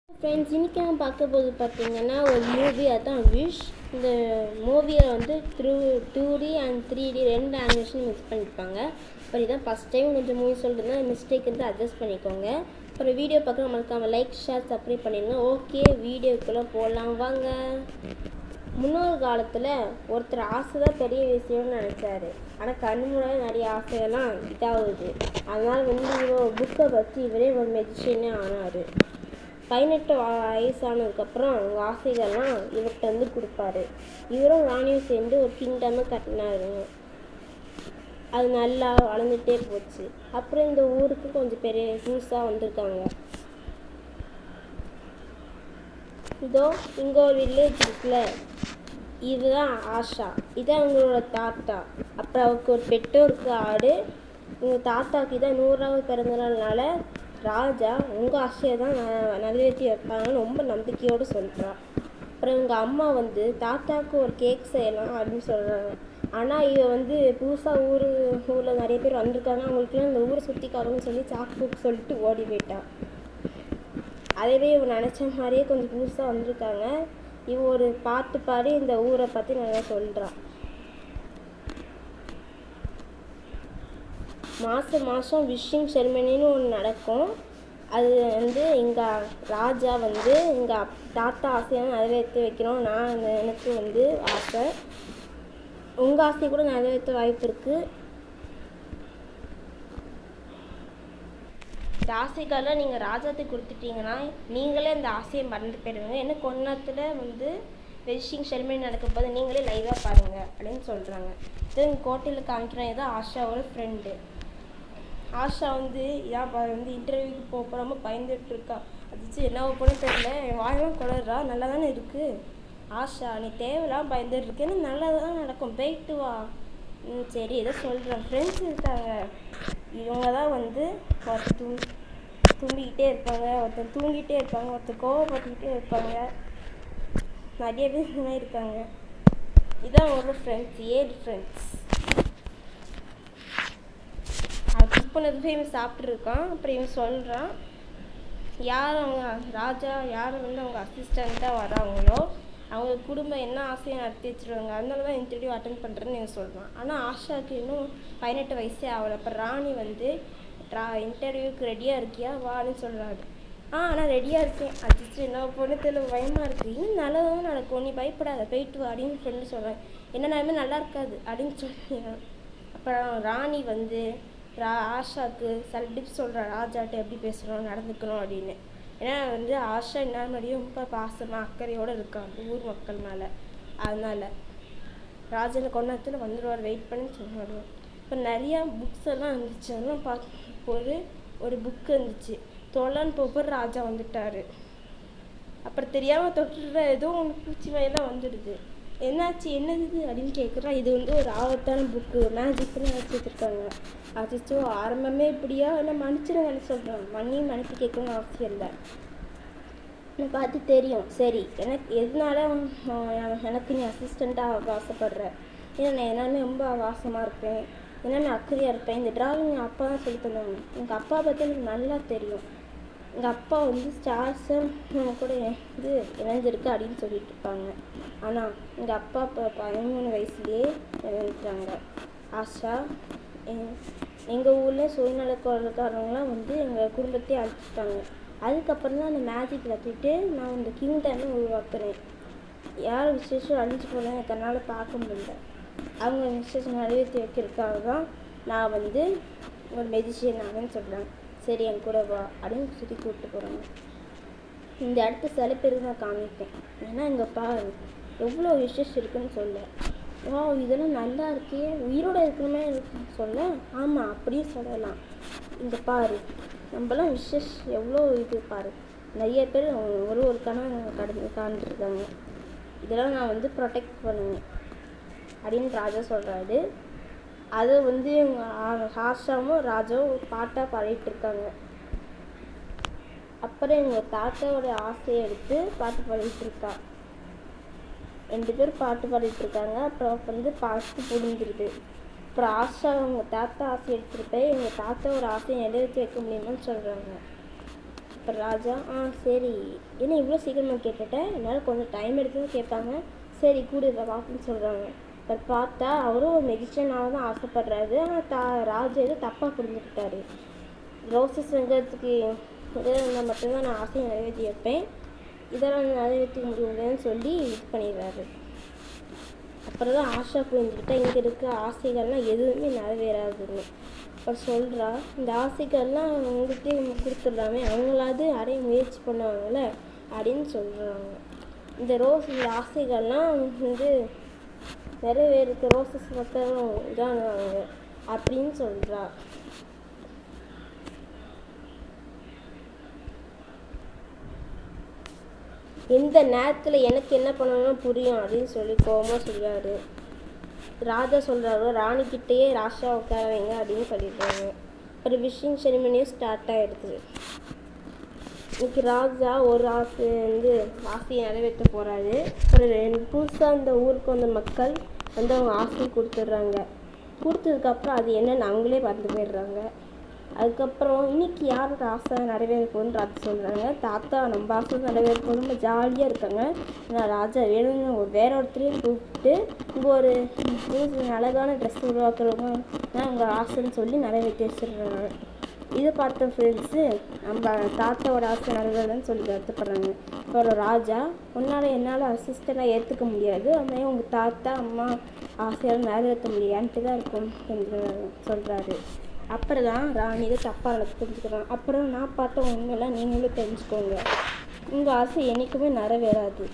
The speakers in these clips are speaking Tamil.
ஃப்ரெண்ட்ஸ், இன்றைக்கி நான் பார்க்க போது பார்த்தீங்கன்னா ஒரு மூவி, அதான் விஷ். இந்த மூவியை வந்து 2D அண்ட் 3D ரெண்டு அனிமேஷன் மிக்ஸ் பண்ணியிருப்பாங்க. அப்புறம் இதான் ஃபஸ்ட் டைம் கொஞ்சம் மூவி சொல்கிறதுனா மிஸ்டேக் வந்து அட்ஜஸ்ட் பண்ணிக்கோங்க. அப்புறம் வீடியோ பார்க்க மறக்காம லைக், ஷேர், சப்ஸ்கிரைப் பண்ணிடுங்க. ஓகே, வீடியோக்குள்ளே போகலாம் வாங்க. முன்னொரு காலத்தில் ஒருத்தர் ஆசை தான் பெரிய விஷயம்னு நினச்சாரு. ஆனால் கண்ணு முன்னாடி நிறைய ஆசைகள்லாம் இதாகுது. அதனால் வந்து இவர் புக்கை பற்றி இவரே ஒரு மெஜிஷியனே ஆனார். 18 வயசானதுக்கப்புறம் அவங்க ஆசைகள்லாம் இவர்கிட்ட வந்து கொடுப்பாரு. இவரும் ராணியும் சேர்ந்து ஒரு கிங்டமை கட்டினாரு. அது நல்லா வளர்ந்துட்டே போச்சு. அப்புறம் இந்த ஊருக்கு கொஞ்சம் பெரிய புதுசாக வந்திருக்காங்க. இதோ இங்கே ஒரு வில்லேஜ் இருக்குல்ல, இதுதான் ஆஷா. இதான் அவங்களோட தாத்தா. அப்புறம் அவருக்கு ஒரு பெற்றோருக்கு ஆடு. எங்கள் தாத்தாக்கு தான் 100வது பிறந்தநாள்னால ராஜா உங்கள் ஆசையை தான் நிறைவேற்றி வைப்பாங்கன்னு ரொம்ப நம்பிக்கையோடு சொல்கிறான். அப்புறம் எங்கள் அம்மா வந்து தாத்தாவுக்கு ஒரு கேக் செய்யலாம் அப்படின்னு சொல்கிறாங்க. ஆனால் இவ வந்து புதுசாக ஊரில் நிறைய பேர் வந்திருக்காங்க, அவங்களுக்குலாம் இந்த ஊரை சுற்றி காணும்னு சொல்லி சாக்கு சொல்லிட்டு ஓடி போயிட்டான். அதே இவன் நினச்ச மாதிரியே கொஞ்சம் புதுசாக வந்திருக்காங்க. இவன் ஒரு பாட்டு பாடி இந்த ஊரை பற்றி நல்லா சொல்கிறான். மாதம் விஷிங் செரிமனின்னு ஒன்று நடக்கும். அது வந்து எங்கள் ராஜா வந்து எங்கள் தாத்தா ஆசையாக நிறைவேற்றி வைக்கணும். எனக்கு வந்து ஆசை. உங்கள் ஆசையை கூட நிறைவேற்ற வாய்ப்பு இருக்குது. இந்த ஆசைக்கெல்லாம் நீங்கள் ராஜாத்துக்கு கொடுத்துட்டீங்கன்னா நீங்களே அந்த ஆசையை மறந்து போயிடுவீங்க. என்ன கொன்னத்தில் வந்து விஷிங் செரிமனி நடக்கும் போது நீங்களே லைவாக பாருங்கள் அப்படின்னு சொல்கிறாங்க. இது எங்கள் கோட்டையில் காமிக்கிறோம். ஏதோ ஆஷாவோட ஃப்ரெண்டு. ஆஷா வந்து வந்து இன்டர்வியூக்கு போகாமல் பயந்துட்டு இருக்கா. அது என்ன கூட தெரியல, என் வாயெல்லாம் குளறா. நல்லா தானே இருக்குது ஆஷா, நீ தேவையில்லாம் பயந்துட்டு இருக்கேன்னு நல்லா தான் நடக்கும், போயிட்டு வா. சரி, ஏதோ சொல்கிறேன். ஃப்ரெண்ட்ஸ் இருக்காங்க. இவங்க தான் வந்து ஒருத்தர் தூங்கிக்கிட்டே இருப்பாங்க, ஒருத்தர் தூங்கிட்டே இருப்பாங்க, ஒருத்தர் கோவப்பட்டுக்கிட்டே இருப்பாங்க. நிறைய பேர் இருக்காங்க. இதான் ஒரு ஃப்ரெண்ட்ஸ், 7 ஃப்ரெண்ட்ஸ். அது குக் பண்ணது இவன் சாப்பிட்ருக்கான். அப்புறம் இவன் சொல்கிறான், யார் அவங்க ராஜா, யார் வந்து அவங்க அசிஸ்டண்ட்டாக வராங்களோ அவங்க குடும்பம் என்ன ஆசையை நடத்தி வச்சுருவாங்க. அதனால தான் இன்டர்வியூ அட்டன் பண்ணுறேன்னு இவன் சொல்கிறான். ஆனால் ஆஷாவுக்கு இன்னும் 18 வயசே ஆகலை. அப்போ ராணி வந்து இன்டர்வியூக்கு ரெடியாக இருக்கியா வான்னு சொல்கிறாரு. ஆனால் ரெடியாக இருக்கேன். அடிச்சு என்ன பொண்ணுத்தில் பயமாக இருக்குது. இன்னும் நல்லதான் நடக்கும், நீ பயப்படாத, போயிட்டு வா அப்படின்னு ஃப்ரெண்டு சொல்கிறேன். என்ன நேரமே நல்லா இருக்காது அப்படின்னு சொன்னீங்க. அப்புறம் ராணி வந்து ஆஷாவுக்கு சில டிப்ஸ் சொல்கிறா, ராஜாட்ட எப்படி பேசணும், நடந்துக்கணும் அப்படின்னு. ஏன்னா வந்து ஆஷா என்ன மாதிரியும் ரொம்ப பாசமாக அக்கறையோடு இருக்காங்க ஊர் மக்கள் மேலே. அதனால் ராஜனை கொண்டாடத்தில் வந்துடுவார், வெயிட் பண்ணி சொல்லுவார். இப்போ நிறையா புக்ஸ் எல்லாம் இருந்துச்சு. அதெல்லாம் பார்க்கும்போது ஒரு புக்கு இருந்துச்சு. தொழான்னு போகிற ராஜா வந்துட்டார். அப்புறம் தெரியாமல் தொட்டுற ஏதோ ஒன்று பூச்சி வயெல்லாம் வந்துடுது. என்னாச்சு, என்னது அப்படின்னு கேட்குறா. இது வந்து ஒரு ஆபத்தான புக்கு, மேஜிக்னு நினச்சி வச்சுருக்காங்க. அச்சோ, ஆரம்பமே இப்படியா, என்ன மன்னிச்சிருங்கன்னு சொல்கிறாங்க. மன்னிப்பு கேட்கணும்னு அவசியம் இல்லை, எனக்கு பார்த்து தெரியும். சரி, எனக்கு எதனால எனக்கு நீ அசிஸ்டண்ட்டாக ஆசைப்படுற? ஏன்னா நான் எல்லாமே ரொம்ப வாசமாக இருப்பேன், ஏன்னா நான் அக்கறையாக இருப்பேன். இந்த ட்ராயிங் என் அப்பா தான் சொல்லி தந்தாங்க. எங்கள் அப்பா பற்றி எனக்கு நல்லா தெரியும். எங்கள் அப்பா வந்து ஸ்டார்ஸை கூட வந்து இணைஞ்சிருக்கு அப்படின்னு சொல்லிட்டு இருப்பாங்க. ஆனால் எங்கள் அப்பா இப்போ 13 வயசுலேயே இணைஞ்சிட்டாங்க. ஆஷா, எங்கள் ஊரில் சுயநலக்காரங்களாம் வந்து எங்கள் குடும்பத்தையே அழைச்சிட்டாங்க. அதுக்கப்புறம் தான் அந்த மேஜிக் கற்றுக்கிட்டு நான் இந்த கிங்டமை உருவாக்குறேன். யார் விசேஷம் அழிஞ்சு போனேன் எனக்கு அதனால் பார்க்க முடியல. அவங்க விசேஷம் நிறைவேற்றி வைக்கிறதுக்காக தான் நான் வந்து ஒரு மெஜிஷியன் ஆகன்னு சொல்கிறேன். சரி, என் கூட வா அப்படின்னு சுற்றி கூப்பிட்டு போகிறாங்க. இந்த இடத்த சில பேருக்கு நான் காமிப்பேன். ஏன்னா இங்கே பாரு எவ்வளோ விசேஷம் இருக்குன்னு சொல்ல. வா, இதெல்லாம் நல்லா இருக்கே, உயிரோடு இருக்கணுமே சொல்ல. ஆமாம், அப்படியே சொல்லலாம். இங்கே பாரு, நம்மளாம் எவ்வளோ இது பாரு. நிறைய பேர் ஒரு கனவு காண்பிருக்காங்க. இதெல்லாம் நான் வந்து ப்ரொடெக்ட் பண்ணுவேன் அப்படின்னு ராஜா சொல்கிறாரு. அதை வந்து ஆஷாவும் ராஜாவும் பாட்டாக பாடிட்டு இருக்காங்க. அப்புறம் எங்கள் தாத்தாவோட ஆசையை எடுத்து பாட்டு பாடிட்டு இருக்கா. 2 பேர் பாட்டு பாடிட்டு இருக்காங்க. அப்புறம் வந்து பாட்டு புரிஞ்சிருது. அப்புறம் ஆஷா அவங்க தாத்தா ஆசை எடுத்துகிட்டு போய் எங்கள் தாத்தா ஒரு ஆசையை நிறைவேற்றி வைக்க முடியுமான்னு சொல்கிறாங்க. அப்புறம் ராஜா சரி என்ன இவ்வளோ சீக்கிரமாக கேட்டுட்டேன், என்னால் கொஞ்சம் டைம் எடுத்து கேட்பாங்க, சரி கூடு பார்த்துன்னு சொல்கிறாங்க. இப்போ பார்த்தா அவரும் ஒரு மெஜிஷியனாக தான் ஆசைப்படுறாரு. ஆனால் ராஜா எதுவும் தப்பாக புரிஞ்சுக்கிட்டாரு. ரோசஸ் வெங்கிறதுக்கு இதெல்லாம் மட்டும்தான் நான் ஆசையை நிறைவேற்றி வைப்பேன், இதெல்லாம் நிறைவேற்றி முடியுதுன்னு சொல்லி இது பண்ணிடுறாரு. அப்புறம் தான் ஆஷா புரிஞ்சுக்கிட்டா இங்கே இருக்க ஆசைகள்லாம் எதுவுமே நிறைவேறாதுன்னு. அப்புறம் சொல்கிறா, இந்த ஆசைகள்லாம் உங்கள்கிட்ட கொடுத்துட்றாமே, அவங்களாவது அடைய முயற்சி பண்ணுவாங்கள்ல அப்படின்னு சொல்கிறாங்க. இந்த ஆசைகள்லாம் நிறைவேறுக்கு ரோசஸ் மட்டும் இதானுவாங்க அப்படின்னு சொல்கிறா. எந்த நேரத்தில் எனக்கு என்ன பண்ணணும்னு புரியும் அப்படின்னு சொல்லி கோபமாக சொல்கிறாரு. ராஜா சொல்கிறாரோ ராணிக்கிட்டேயே ராஷா உட்கார வைங்க அப்படின்னு சொல்லிடுறாங்க. அப்புறம் விஷிங் செரிமனியும் ஸ்டார்ட் ஆகிடுது. இன்னைக்கு ராஜா ஒரு ஆசையை நிறைவேற்ற போகிறாரு. அப்புறம் புதுசாக இந்த ஊருக்கு வந்த மக்கள் அவங்க ஆசையை கொடுத்துட்றாங்க. கொடுத்ததுக்கப்புறம் அது என்னன்னு அவங்களே பறந்து போயிடுறாங்க. அதுக்கப்புறம் இன்னைக்கு யாரோட ஆசை நிறைவேற போகுதுன்னு ராஜா சொல்கிறாங்க. தாத்தா நம்ம ஆசை நிறைவேற போது ரொம்ப ஜாலியாக இருக்காங்க. ஆனால் ராஜா வேணும்னு வேற ஒருத்தரையும் கூப்பிட்டு இங்கே ஒரு அழகான ட்ரெஸ் உருவாக்குறவங்க உங்கள் ஆசைன்னு சொல்லி நிறைவேற்றி வச்சிடுறாங்க. இதை பார்த்த ஃப்ரெண்ட்ஸு நம்ம தாத்தாவோட ஆசை நிறைவேறன்னு சொல்லி வருத்தப்படுறாங்க. அப்புறம் ராஜா என்னால் அசிஸ்டண்டாக ஏற்றுக்க முடியாது, அதனால உங்கள் தாத்தா அம்மா ஆசையால் நிறைவேற்ற முடியான்ட்டு தான் இருக்கும் என்று சொல்கிறாரு. அப்புறம் தான் ராணி இதை தப்பாக எனக்கு தெரிஞ்சுக்கிறான். அப்புறம் நான் பார்த்த உண்மையெல்லாம் நீங்களும் தெரிஞ்சுக்கோங்க, உங்கள் ஆசை என்றைக்குமே நிறைவேறாது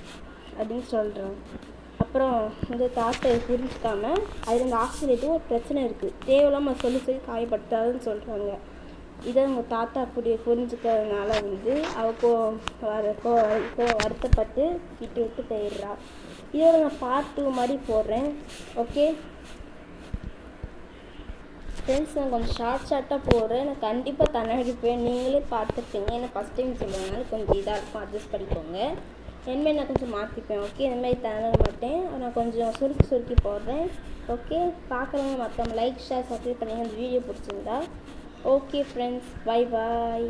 அப்படின்னு சொல்கிறான். அப்புறம் இந்த தாத்தா புரிஞ்சுக்காம அதில் இந்த ஆசையில் ஏதோ ஒரு பிரச்சனை இருக்குது, தேவையில்லாமல் சொல்லி காயப்படுத்தாதுன்னு சொல்கிறாங்க. இதை உங்கள் தாத்தா புரிஞ்சுக்கிறதுனால வருத்தப்பட்டு விட்டு போயிடுறா. இதோட நான் பார்ட் 2 மாதிரி போடுறேன். ஓகே ஃப்ரெண்ட்ஸ், நான் கொஞ்சம் ஷார்ட்டாக போடுறேன். நான் கண்டிப்பாக தன்னடிப்பேன், நீங்களே பார்த்துருப்பீங்க. ஏன்னா ஃபஸ்ட் டைம் சொல்லுவாங்க, கொஞ்சம் இதாக இருக்கும், அட்ஜஸ்ட் பண்ணிக்கோங்க. இனிமேல் நான் கொஞ்சம் மாற்றிப்பேன். ஓகே, இனிமேல் தர மாட்டேன், நான் கொஞ்சம் சுருக்கி போடுறேன். ஓகே, பார்க்குறவங்க மற்றவங்க லைக் ஷேர் சப்ஸ்கிரைப் பண்ணுங்கள். இந்த வீடியோ பிடிச்சிருந்தா. Okay friends, bye bye.